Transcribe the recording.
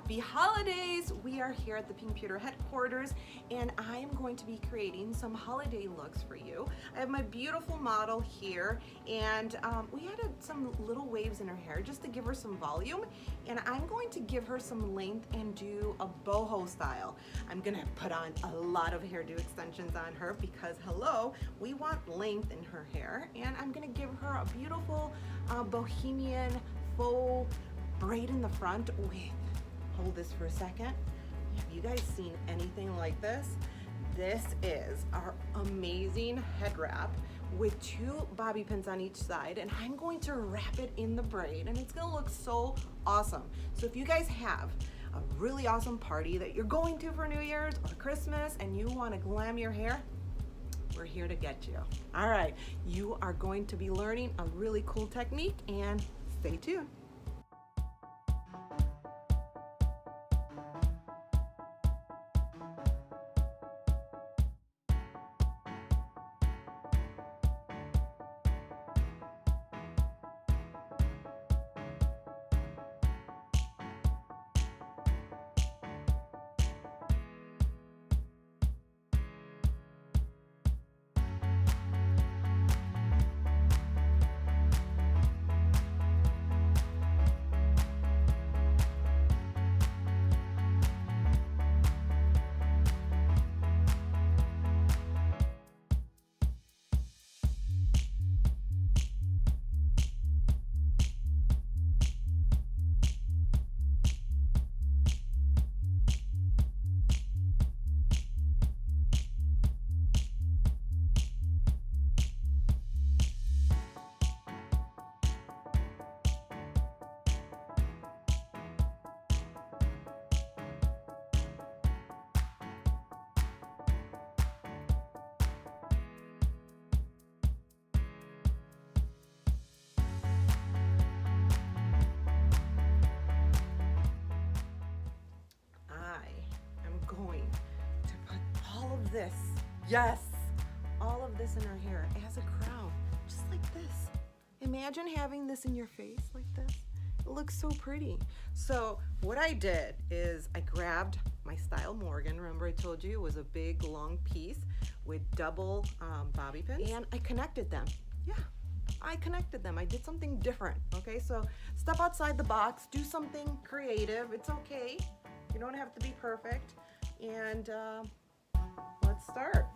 Happy holidays! We are here at the Pewter headquarters and I am going to be creating some holiday looks for you. I have my beautiful model here and we added some little waves in her hair just to give her some volume, and I'm going to give her some length and do a boho style. I'm gonna put on a lot of hairdo extensions on her because hello, we want length in her hair, and I'm gonna give her a beautiful bohemian faux braid in the front with, hold this for a second. Have you guys seen anything like this? This is our amazing head wrap with 2 bobby pins on each side, and I'm going to wrap it in the braid and it's gonna look so awesome. So if you guys have a really awesome party that you're going to for New Year's or Christmas and you want to glam your hair, we're here to get you. All right, you are going to be learning a really cool technique, and stay tuned. Going to put all of this, yes, all of this in her hair as a crown, just like this. Imagine having this in your face like this. It looks so pretty. So what I did is I grabbed my Style Morgan. Remember I told you it was a big long piece with double bobby pins, and I connected them. Yeah, I connected them. I did something different. Okay, so step outside the box, do something creative. It's okay. You don't have to be perfect. And let's start.